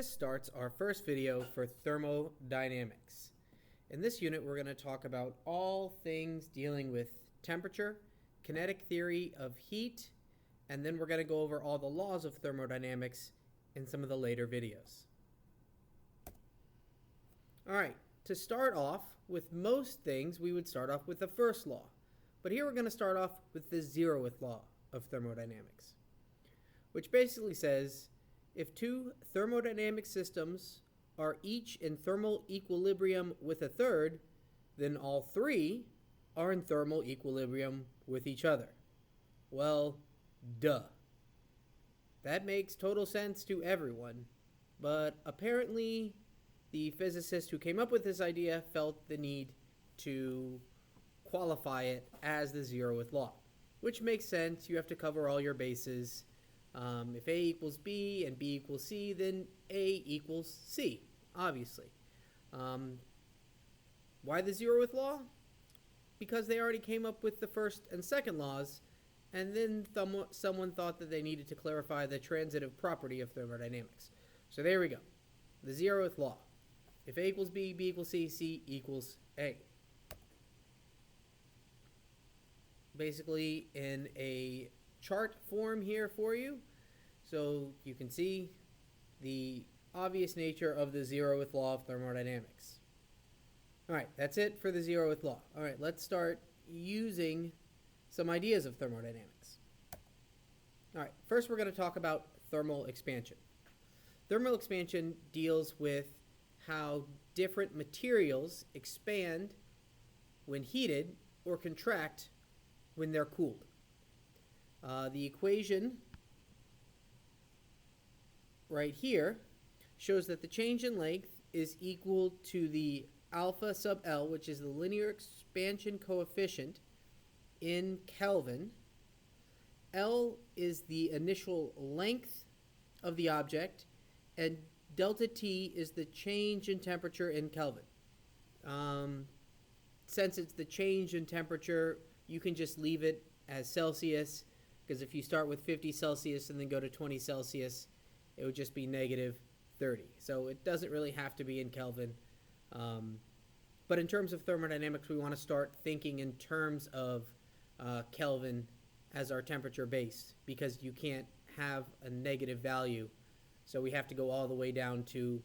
This starts our first video for thermodynamics. In this unit, we're going to talk about all things dealing with temperature, kinetic theory of heat, and then we're going to go over all the laws of thermodynamics in some of the later videos. Alright, to start off, with most things, we would start off with the first law. But here we're going to start off with the zeroth law of thermodynamics, which basically says, if two thermodynamic systems are each in thermal equilibrium with a third, then all three are in thermal equilibrium with each other. Well, duh. That makes total sense to everyone, but apparently the physicist who came up with this idea felt the need to qualify it as the zeroth law, which makes sense. You have to cover all your bases. If A equals B and B equals C, then A equals C, obviously. Why the zeroth law? Because they already came up with the first and second laws, and then someone thought that they needed to clarify the transitive property of thermodynamics. So there we go. The zeroth law. If A equals B, B equals C, C equals A. Basically in a chart form here for you, so you can see the obvious nature of the zeroth law of thermodynamics. Alright, that's it for the zeroth law. Alright, let's start using some ideas of thermodynamics. Alright, first we're going to talk about thermal expansion. Thermal expansion deals with how different materials expand when heated or contract when they're cooled. The equation right here shows that the change in length is equal to the alpha sub L, which is the linear expansion coefficient in Kelvin. L is the initial length of the object, and delta T is the change in temperature in Kelvin. Since it's the change in temperature, you can just leave it as Celsius, because if you start with 50 Celsius and then go to 20 Celsius, it would just be negative 30. So it doesn't really have to be in Kelvin. But in terms of thermodynamics, we want to start thinking in terms of Kelvin as our temperature base, because you can't have a negative value. So we have to go all the way down to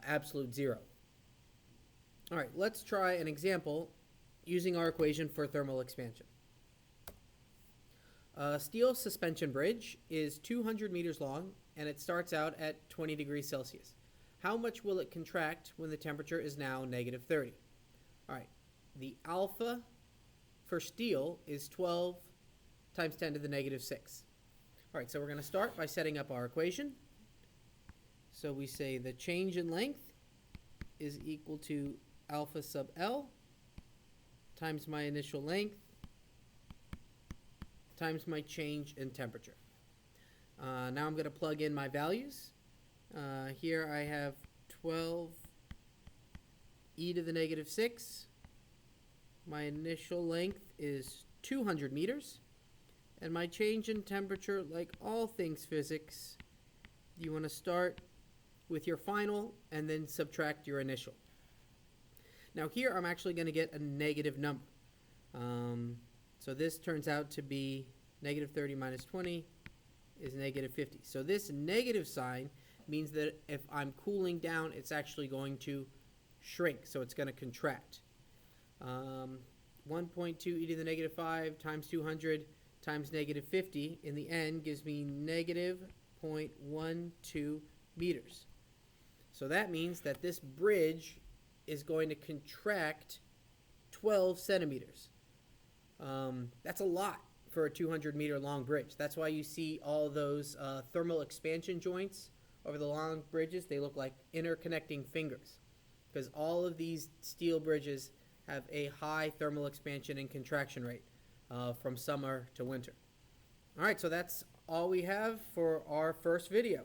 absolute zero. All right, let's try an example using our equation for thermal expansion. A steel suspension bridge is 200 meters long, and it starts out at 20 degrees Celsius. How much will it contract when the temperature is now negative 30? All right, the alpha for steel is 12 times 10 to the negative 6. All right, so we're going to start by setting up our equation. So we say the change in length is equal to alpha sub L times my initial length times my change in temperature. Now I'm going to plug in my values. Here I have 12 e to the negative 6. My initial length is 200 meters. And my change in temperature, like all things physics, you want to start with your final and then subtract your initial. Now here I'm actually going to get a negative number. So this turns out to be negative 30 minus 20 is negative 50. So this negative sign means that if I'm cooling down, it's actually going to shrink. So it's going to contract. 1.2 e to the negative 5 times 200 times negative 50 in the end gives me negative 0.12 meters. So that means that this bridge is going to contract 12 centimeters. That's a lot for a 200 meter long bridge. That's why you see all those thermal expansion joints over the long bridges. They look like interconnecting fingers, because all of these steel bridges have a high thermal expansion and contraction rate from summer to winter. All right, so that's all we have for our first video.